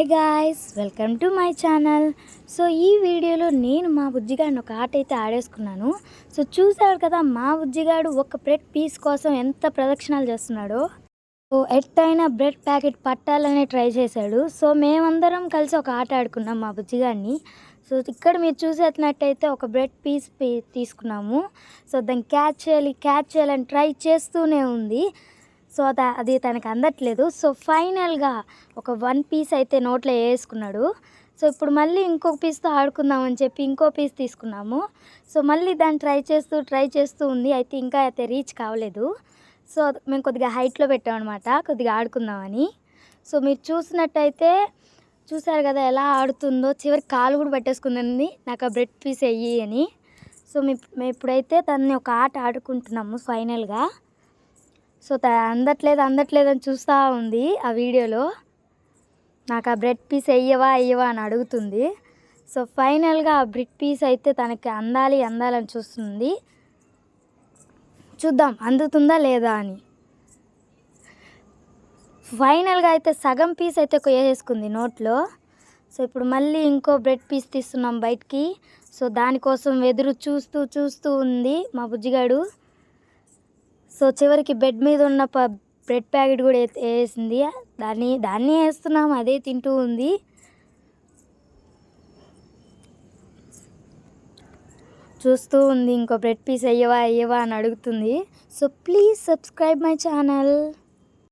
Hi guys, welcome to my channel. So ఈ వీడియోలో నేను మా బుజ్జిగాడిని ఒక ఆట అయితే ఆడేసుకున్నాను. సో చూసాడు కదా, మా బుజ్జిగాడు ఒక బ్రెడ్ పీస్ కోసం ఎంత ప్రదక్షిణాలు చేస్తున్నాడో. సో ఎట్టయినా బ్రెడ్ ప్యాకెట్ పట్టాలనే ట్రై చేశాడు. సో మేమందరం కలిసి ఒక ఆట ఆడుకున్నాం మా బుజ్జిగాడిని. సో ఇక్కడ మీరు చూసేటట్టయితే ఒక బ్రెడ్ పీస్ తీసుకున్నాము. సో దాన్ని క్యాచ్ చేయాలని ట్రై చేస్తూనే ఉంది. సో అది తనకు అందట్లేదు. సో ఫైనల్గా ఒక 1 పీస్ అయితే నోట్లో వేసుకున్నాడు. సో ఇప్పుడు మళ్ళీ ఇంకొక పీస్తో ఆడుకుందామని చెప్పి ఇంకో పీస్ తీసుకున్నాము. సో మళ్ళీ దాన్ని ట్రై చేస్తూ ఉంది. అయితే ఇంకా అయితే రీచ్ కావలేదు. సో మేము కొద్దిగా హైట్లో పెట్టామన్నమాట, కొద్దిగా ఆడుకుందామని. సో మీరు చూసారు కదా ఎలా ఆడుతుందో. చివరికి కాలు కూడా పట్టేసుకుందండి, నాకు ఆ బ్రెడ్ పీస్ వెయ్యి అని. సో మేము ఇప్పుడైతే తనని ఒక ఆట ఆడుకుంటున్నాము ఫైనల్గా. సో అందట్లేదు అని చూస్తూ ఉంది ఆ వీడియోలో. నాకు ఆ బ్రెడ్ పీస్ వెయ్యవా అని అడుగుతుంది. సో ఫైనల్గా ఆ బ్రెడ్ పీస్ అయితే తనకి అందాలని చూస్తుంది. చూద్దాం అందుతుందా లేదా అని. ఫైనల్గా అయితే సగం పీస్ అయితే వేసేసుకుంది నోట్లో. సో ఇప్పుడు మళ్ళీ ఇంకో బ్రెడ్ పీస్ తీస్తున్నాం బయటికి. సో దానికోసం ఎదురు చూస్తూ ఉంది మా బుజ్జిగాడు. సో చివరికి బెడ్ మీద ఉన్న బ్రెడ్ ప్యాకెట్ కూడా వేసింది. దాన్ని వేస్తున్నాం, అదే తింటూ ఉంది. చూస్తూ ఉంది, ఇంకో బ్రెడ్ పీస్ అయ్యవా అని అడుగుతుంది. So please subscribe my channel.